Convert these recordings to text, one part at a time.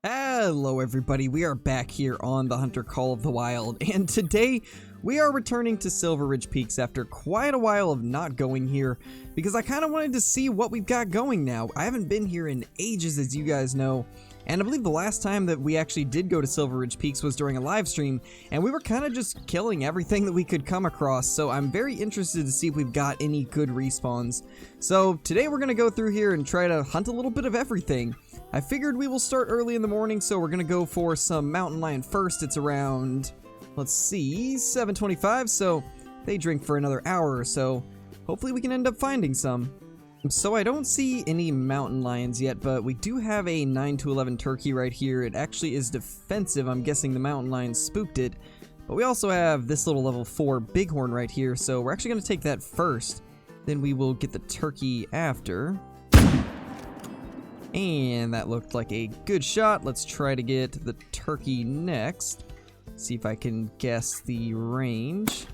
Hello everybody, we are back here on the Hunter Call of the Wild, and today we are returning to Silver Ridge Peaks after quite a while of not going here, because I kind of wanted to see what we've got going now. I haven't been here in ages, as you guys know, and I believe the last time that we actually did go to Silver Ridge Peaks was during a live stream, and we were kind of just killing everything that we could come across, so I'm very interested to see if we've got any good respawns. So today we're going to go through here and try to hunt a little bit of everything. I figured we will start early in the morning, so we're going to go for some mountain lion first. It's around, let's see, 7:25, so they drink for another hour or so. Hopefully we can end up finding some. So I don't see any mountain lions yet, but we do have a 9-11 turkey right here. It actually is defensive. I'm guessing the mountain lion spooked it. But we also have this little level 4 bighorn right here, so we're actually going to take that first. Then we will get the turkey after. And that looked like a good shot. Let's try to get the turkey next. See if I can guess the range.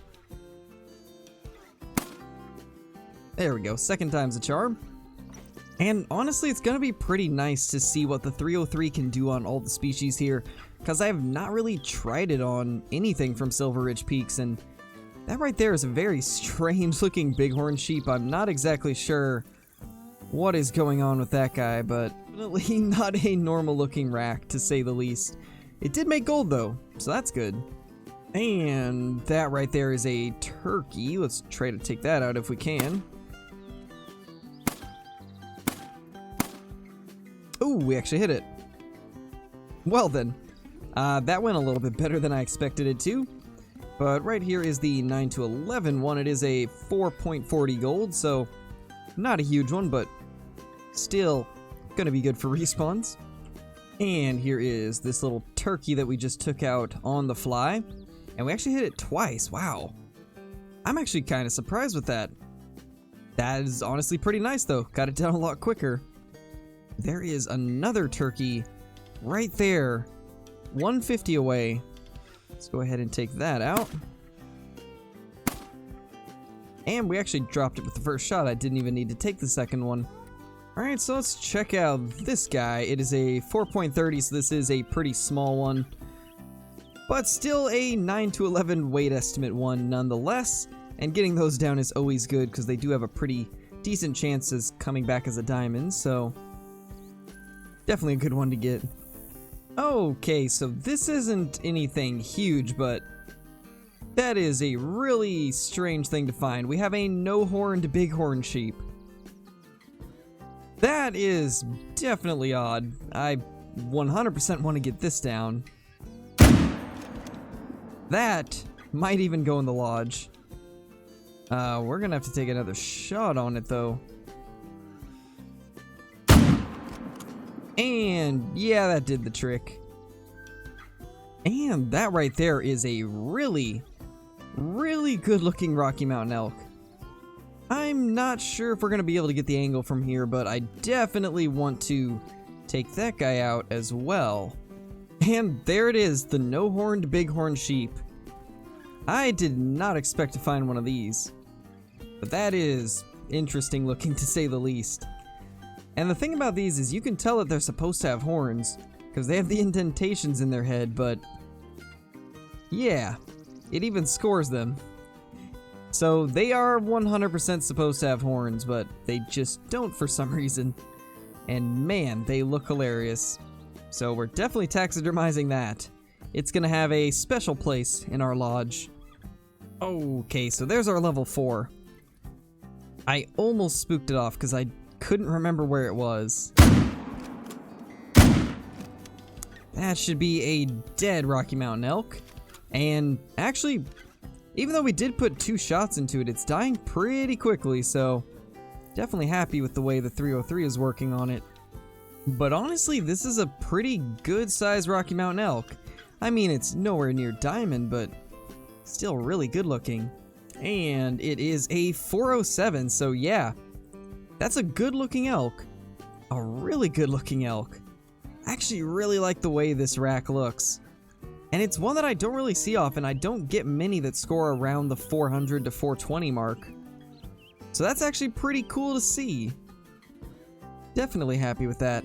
There we go, second time's a charm. And honestly, it's gonna be pretty nice to see what the 303 can do on all the species here, because I have not really tried it on anything from Silver Ridge Peaks, and that right there is a very strange looking bighorn sheep. I'm not exactly sure what is going on with that guy, but definitely not a normal looking rack, to say the least. It did make gold though, so that's good. And that right there is a turkey. Let's try to take that out if we can. Ooh, we actually hit it. Well then, that went a little bit better than I expected it to. But right here is the 9-11 one. It is a 4.40 gold, so not a huge one, but still gonna be good for respawns. And here is this little turkey that we just took out on the fly. And we actually hit it twice. Wow. I'm actually kind of surprised with that. That is honestly pretty nice though. Got it down a lot quicker. There is another turkey right there. 150 away. Let's go ahead and take that out. And we actually dropped it with the first shot. I didn't even need to take the second one. Alright, so let's check out this guy. It is a 4.30, so this is a pretty small one. But still a 9-11 weight estimate one nonetheless. And getting those down is always good, because they do have a pretty decent chance of coming back as a diamond, so definitely a good one to get. Okay, so this isn't anything huge, but that is a really strange thing to find. We have a no-horned bighorn sheep. That is definitely odd. I 100% want to get this down. That might even go in the lodge. We're gonna have to take another shot on it though. And yeah, that did the trick. And that right there is a really good looking Rocky Mountain elk. I'm not sure if we're gonna be able to get the angle from here, but I definitely want to take that guy out as well. And there it is, the no-horned bighorn sheep. I did not expect to find one of these, but that is interesting looking to say the least. And the thing about these is you can tell that they're supposed to have horns, because they have the indentations in their head, but yeah, it even scores them. So they are 100% supposed to have horns, but they just don't for some reason. And man, they look hilarious. So we're definitely taxidermizing that. It's gonna have a special place in our lodge. Okay, so there's our level 4. I almost spooked it off because I couldn't remember where it was. That should be a dead Rocky Mountain elk. And actually, even though we did put 2 shots into it, it's dying pretty quickly, so definitely happy with the way the 303 is working on it. But honestly, this is a pretty good sized Rocky Mountain elk. I mean, it's nowhere near diamond, but still really good looking. And it is a 407, so yeah, that's a good looking elk. A really good looking elk. I actually really like the way this rack looks. And it's one that I don't really see often. I don't get many that score around the 400 to 420 mark. So that's actually pretty cool to see. Definitely happy with that.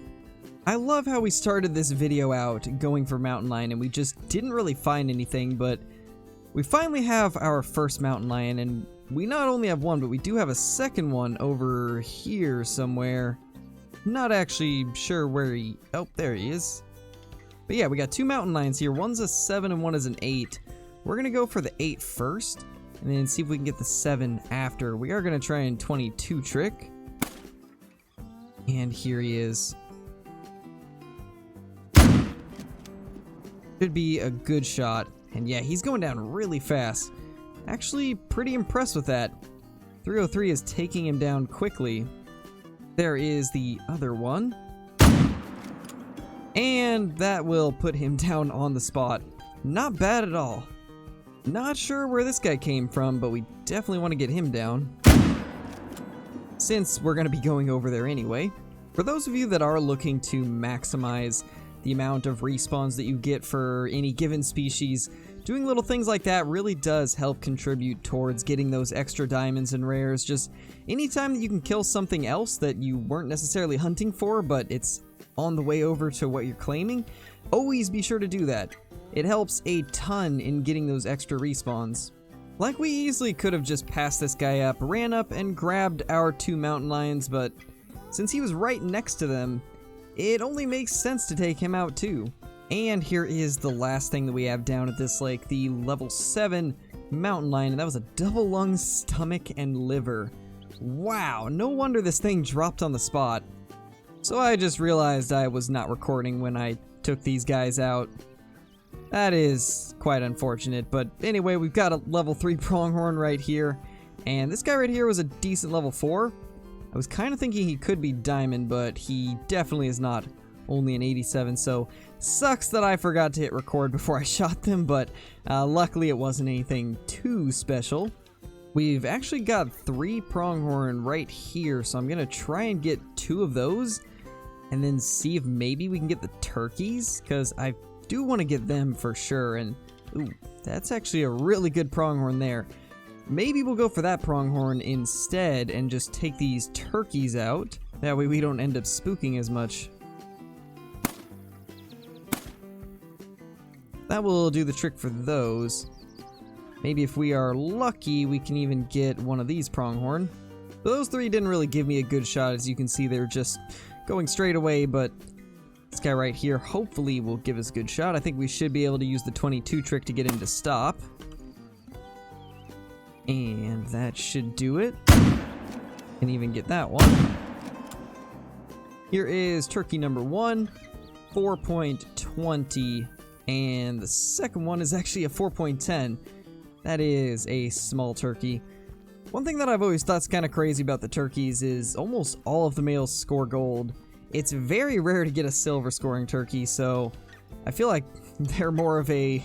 I love how we started this video out going for mountain lion and we just didn't really find anything, but we finally have our first mountain lion, and we not only have one, but we do have a second one over here somewhere. Not actually sure where he... Oh, there he is. But yeah, we got 2 mountain lions here. One's a 7 and one is an 8. We're going to go for the 8 first, and then see if we can get the 7 after. We are going to try and 22 trick. And here he is. Should be a good shot. And yeah, he's going down really fast. Actually, pretty impressed with that. 303 is taking him down quickly. There is the other one. And that will put him down on the spot. Not bad at all. Not sure where this guy came from, but we definitely want to get him down, since we're going to be going over there anyway. For those of you that are looking to maximize the amount of respawns that you get for any given species, doing little things like that really does help contribute towards getting those extra diamonds and rares. Just anytime that you can kill something else that you weren't necessarily hunting for, but it's on the way over to what you're claiming, always be sure to do that. It helps a ton in getting those extra respawns. Like, we easily could have just passed this guy up, ran up and grabbed our 2 mountain lions, but since he was right next to them, it only makes sense to take him out too. And here is the last thing that we have down at this lake, the level 7 mountain lion, and that was a double lung, stomach, and liver. Wow, no wonder this thing dropped on the spot. So I just realized I was not recording when I took these guys out. That is quite unfortunate, but anyway, we've got a level 3 pronghorn right here, and this guy right here was a decent level 4. I was kind of thinking he could be diamond, but he definitely is not, only an 87, so sucks that I forgot to hit record before I shot them, but luckily it wasn't anything too special. We've actually got 3 pronghorn right here, so I'm gonna try and get 2 of those, and then see if maybe we can get the turkeys, because I do want to get them for sure. And ooh, that's actually a really good pronghorn there. Maybe we'll go for that pronghorn instead and just take these turkeys out. That way we don't end up spooking as much. That will do the trick for those. Maybe if we are lucky, we can even get one of these pronghorn. But those 3 didn't really give me a good shot. As you can see, they're just going straight away, but this guy right here hopefully will give us a good shot. I think we should be able to use the 22 trick to get him to stop. And that should do it. Can even get that one. Here is turkey number 1, 4.20. And the second one is actually a 4.10. That is a small turkey. One thing that I've always thought's kind of crazy about the turkeys is almost all of the males score gold. It's very rare to get a silver scoring turkey, so I feel like they're more of a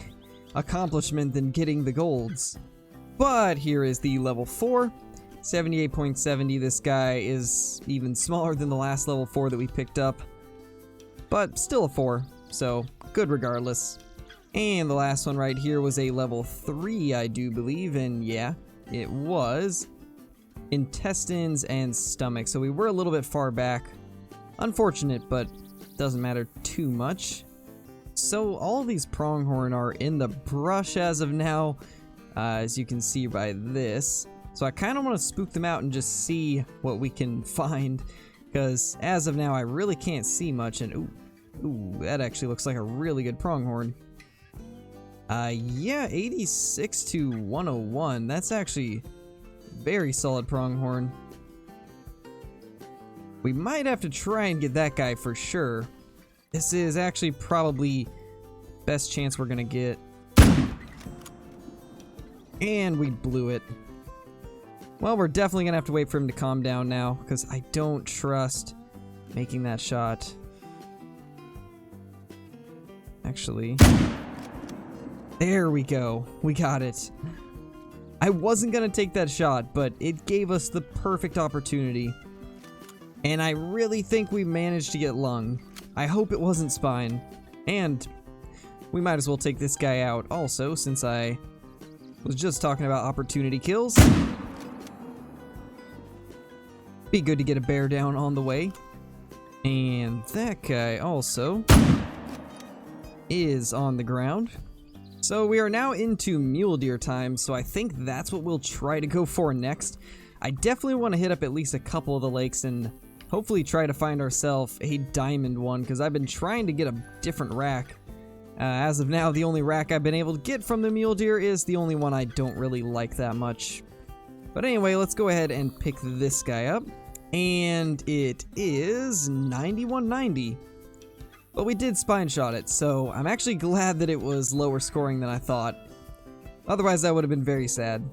accomplishment than getting the golds. But here is the level 4, 78.70. This guy is even smaller than the last level 4 that we picked up, but still a 4, so good regardless. And the last one right here was a level 3, I do believe, and yeah, it was intestines and stomach, so we were a little bit far back. Unfortunate, but doesn't matter too much. So all of these pronghorn are in the brush as of now, as you can see by this. So I kind of want to spook them out and just see what we can find, because as of now I really can't see much. And ooh, that actually looks like a really good pronghorn. Yeah, 86 to 101. That's actually very solid pronghorn. We might have to try and get that guy for sure. This is actually probably best chance we're gonna get. And we blew it. Well, we're definitely gonna have to wait for him to calm down now, because I don't trust making that shot. Actually, there we go. We got it. I wasn't gonna take that shot, but it gave us the perfect opportunity. And I really think we managed to get lung. I hope it wasn't spine. And we might as well take this guy out also, since I was just talking about opportunity kills. Be good to get a bear down on the way. And that guy also is on the ground. So we are now into mule deer time, so I think that's what we'll try to go for next. I definitely want to hit up at least a couple of the lakes and hopefully try to find ourselves a diamond one, because I've been trying to get a different rack. As of now, the only rack I've been able to get from the mule deer is the only one I don't really like that much. But anyway, let's go ahead and pick this guy up. And it is 9190. But we did spine shot it, so I'm actually glad that it was lower scoring than I thought. Otherwise, I would have been very sad.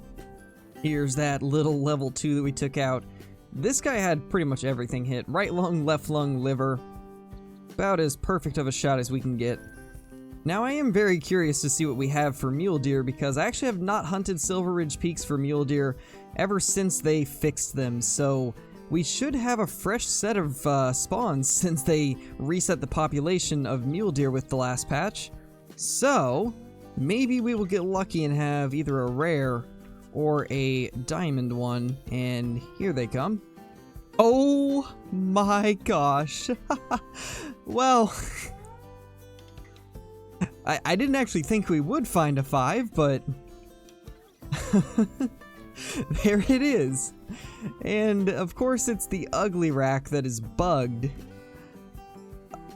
Here's that little level 2 that we took out. This guy had pretty much everything hit. Right lung, left lung, liver. About as perfect of a shot as we can get. Now, I am very curious to see what we have for mule deer, because I actually have not hunted Silver Ridge Peaks for mule deer ever since they fixed them, so we should have a fresh set of spawns since they reset the population of mule deer with the last patch. So, maybe we will get lucky and have either a rare or a diamond one, and here they come. Oh my gosh. Well, I didn't actually think we would find a 5, but there it is. And of course it's the ugly rack that is bugged.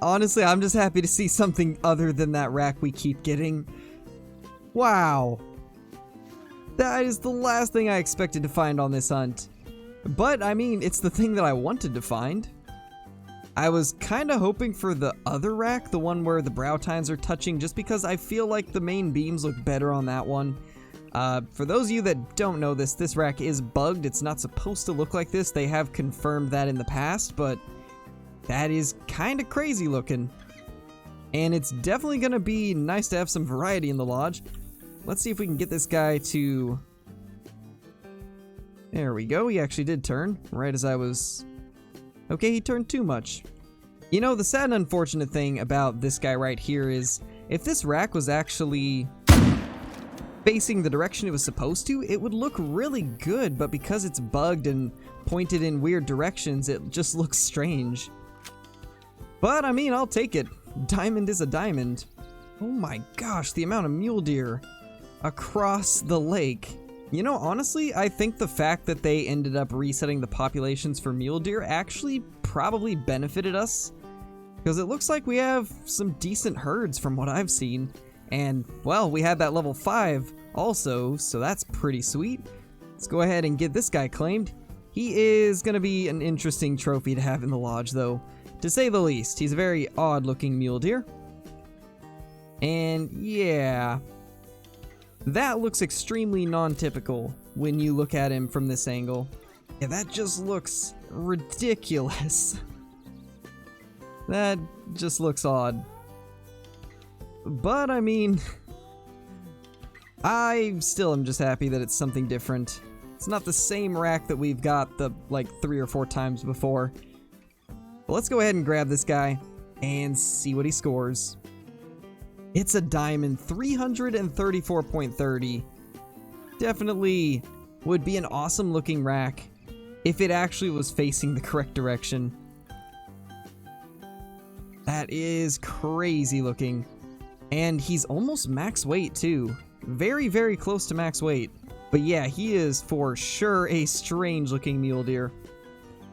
Honestly, I'm just happy to see something other than that rack we keep getting. Wow. That is the last thing I expected to find on this hunt. But, I mean, it's the thing that I wanted to find. I was kind of hoping for the other rack, the one where the brow tines are touching, just because I feel like the main beams look better on that one. For those of you that don't know this rack is bugged. It's not supposed to look like this. They have confirmed that in the past, but that is kind of crazy looking. And it's definitely going to be nice to have some variety in the lodge. Let's see if we can get this guy to... There we go. He actually did turn, right as I was... Okay, he turned too much. You know, the sad and unfortunate thing about this guy right here is, if this rack was actually facing the direction it was supposed to, it would look really good, but because it's bugged and pointed in weird directions, it just looks strange. But, I mean, I'll take it. Diamond is a diamond. Oh my gosh, the amount of mule deer across the lake. You know, honestly, I think the fact that they ended up resetting the populations for mule deer actually probably benefited us, because it looks like we have some decent herds from what I've seen. And, well, we had that level 5 also, so that's pretty sweet. Let's go ahead and get this guy claimed. He is going to be an interesting trophy to have in the lodge, though, to say the least. He's a very odd-looking mule deer. And, yeah, that looks extremely non-typical when you look at him from this angle. Yeah, that just looks ridiculous. That just looks odd. But, I mean, I still am just happy that it's something different. It's not the same rack that we've got the, like, 3 or 4 times before. But let's go ahead and grab this guy and see what he scores. It's a diamond, 334.30. Definitely would be an awesome looking rack if it actually was facing the correct direction. That is crazy looking. And he's almost max weight too. Very, very close to max weight. But yeah, he is for sure a strange looking mule deer.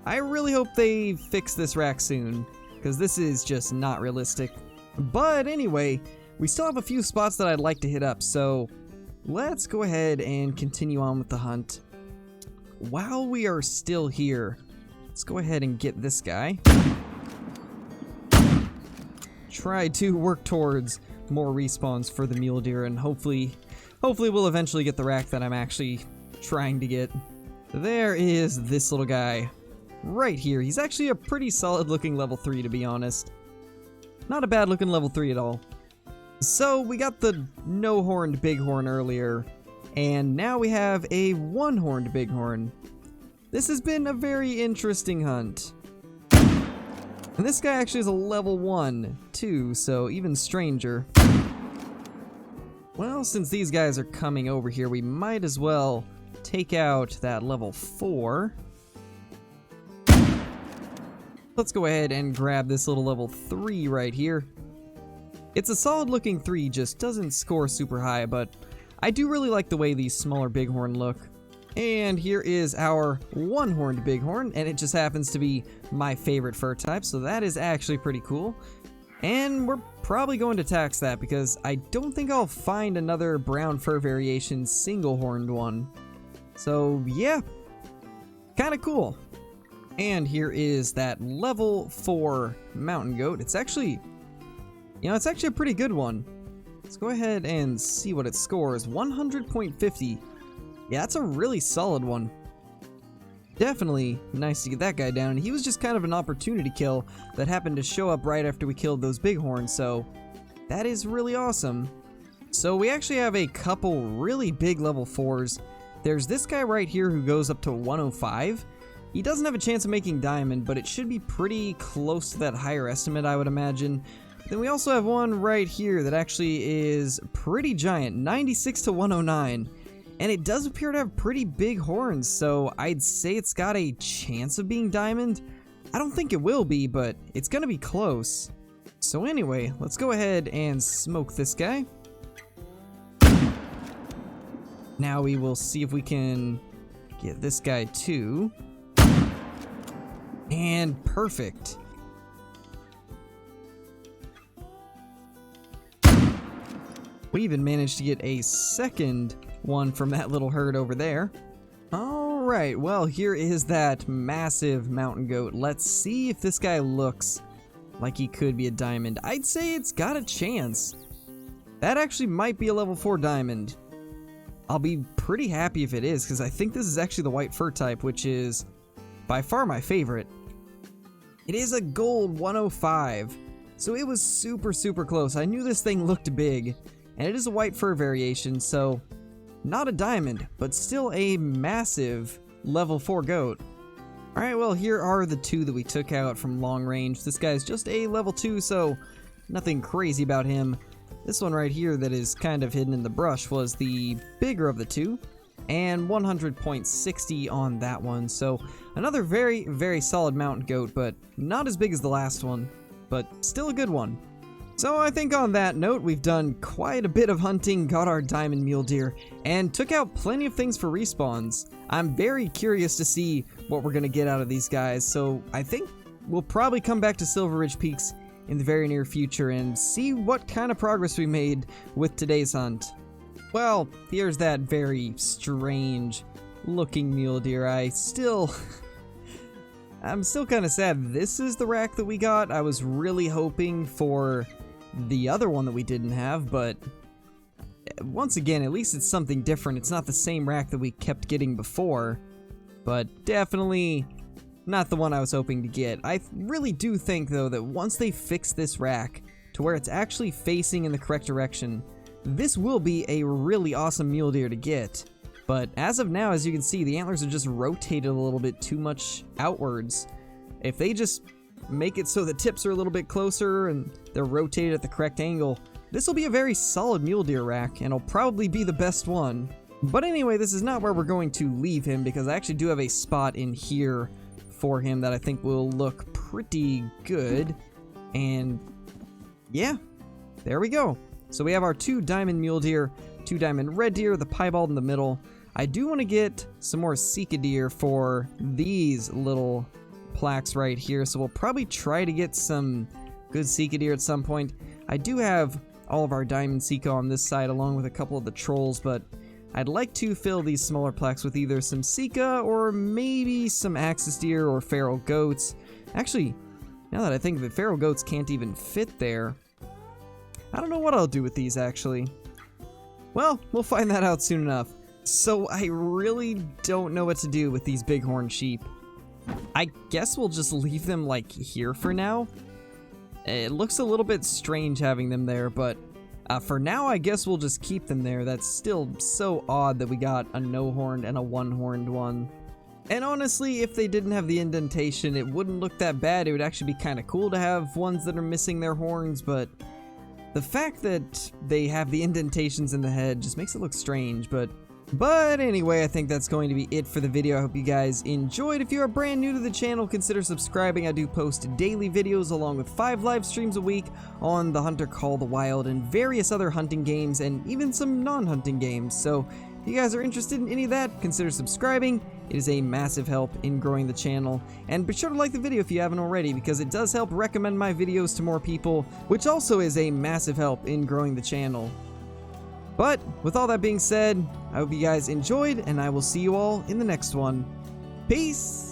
I really hope they fix this rack soon, because this is just not realistic. But anyway, we still have a few spots that I'd like to hit up, so let's go ahead and continue on with the hunt. While we are still here, let's go ahead and get this guy. Try to work towards more respawns for the mule deer, and hopefully we'll eventually get the rack that I'm actually trying to get. There is this little guy right here. He's actually a pretty solid looking level 3, to be honest. Not a bad looking level 3 at all. So we got the no-horned bighorn earlier, and now we have a one-horned bighorn. This has been a very interesting hunt. And this guy actually is a level 1, too, so even stranger. Well, since these guys are coming over here, we might as well take out that level 4. Let's go ahead and grab this little level 3 right here. It's a solid looking 3, just doesn't score super high, but I do really like the way these smaller bighorn look. And here is our one-horned bighorn, and it just happens to be my favorite fur type, so that is actually pretty cool. And we're probably going to tax that because I don't think I'll find another brown fur variation single-horned one. So yeah, kind of cool. And here is that level 4 mountain goat. It's actually, it's actually a pretty good one. Let's go ahead and see what it scores. 100.50. Yeah, that's a really solid one. Definitely nice to get that guy down. He was just kind of an opportunity kill that happened to show up right after we killed those bighorns, so that is really awesome. So we actually have a couple really big level 4s. There's this guy right here who goes up to 105. He doesn't have a chance of making diamond, but it should be pretty close to that higher estimate, I would imagine. Then we also have one right here that actually is pretty giant, 96 to 109. And it does appear to have pretty big horns, so I'd say it's got a chance of being diamond. I don't think it will be, but it's gonna be close. So anyway, let's go ahead and smoke this guy. Now we will see if we can get this guy too. And perfect. We even managed to get a second one from that little herd over there. Alright, well, here is that massive mountain goat. Let's see if this guy looks like he could be a diamond. I'd say it's got a chance. That actually might be a level 4 diamond. I'll be pretty happy if it is, because I think this is actually the white fur type, which is by far my favorite. It is a gold 105, so it was super, super close. I knew this thing looked big, and it is a white fur variation, so not a diamond, but still a massive level 4 goat. Alright, well, here are the two that we took out from long range. This guy's just a level 2, so nothing crazy about him. This one right here that is kind of hidden in the brush was the bigger of the two, and 100.60 on that one. So another very, very solid mountain goat, but not as big as the last one, but still a good one. So I think on that note, we've done quite a bit of hunting, got our Diamond Mule Deer, and took out plenty of things for respawns. I'm very curious to see what we're going to get out of these guys, so I think we'll probably come back to Silver Ridge Peaks in the very near future and see what kind of progress we made with today's hunt. Well, here's that very strange looking mule deer. I'm still kind of sad this is the rack that we got. I was really hoping for the other one that we didn't have, but once again, at least it's something different. It's not the same rack that we kept getting before, but definitely not the one I was hoping to get. I really do think, though, that once they fix this rack to where it's actually facing in the correct direction, this will be a really awesome mule deer to get. But as of now, as you can see, the antlers are just rotated a little bit too much outwards. If they just make it so the tips are a little bit closer and they're rotated at the correct angle, this will be a very solid mule deer rack, and it'll probably be the best one. But anyway, this is not where we're going to leave him, because I actually do have a spot in here for him that I think will look pretty good. And yeah, there we go. So we have our 2 diamond mule deer, 2 diamond red deer, the piebald in the middle. I do want to get some more sika deer for these little plaques right here, so we'll probably try to get some good sika deer at some point. I do have all of our diamond sika on this side along with a couple of the trolls, but I'd like to fill these smaller plaques with either some sika or maybe some axis deer or feral goats. Actually, now that I think of it, feral goats can't even fit there. I don't know what I'll do with these, actually. Well, we'll find that out soon enough. So I really don't know what to do with these bighorn sheep. I guess we'll just leave them, like, here for now. It looks a little bit strange having them there, but for now, I guess we'll just keep them there. That's still so odd that we got a no-horned and a one-horned one. And honestly, if they didn't have the indentation, it wouldn't look that bad. It would actually be kind of cool to have ones that are missing their horns, but the fact that they have the indentations in the head just makes it look strange. But But anyway, I think that's going to be it for the video. I hope you guys enjoyed. If you are brand new to the channel, consider subscribing. I do post daily videos along with 5 live streams a week on The Hunter Call of the Wild and various other hunting games and even some non-hunting games. So if you guys are interested in any of that, consider subscribing. It is a massive help in growing the channel. And be sure to like the video if you haven't already, because it does help recommend my videos to more people, which also is a massive help in growing the channel. But with all that being said, I hope you guys enjoyed, and I will see you all in the next one. Peace!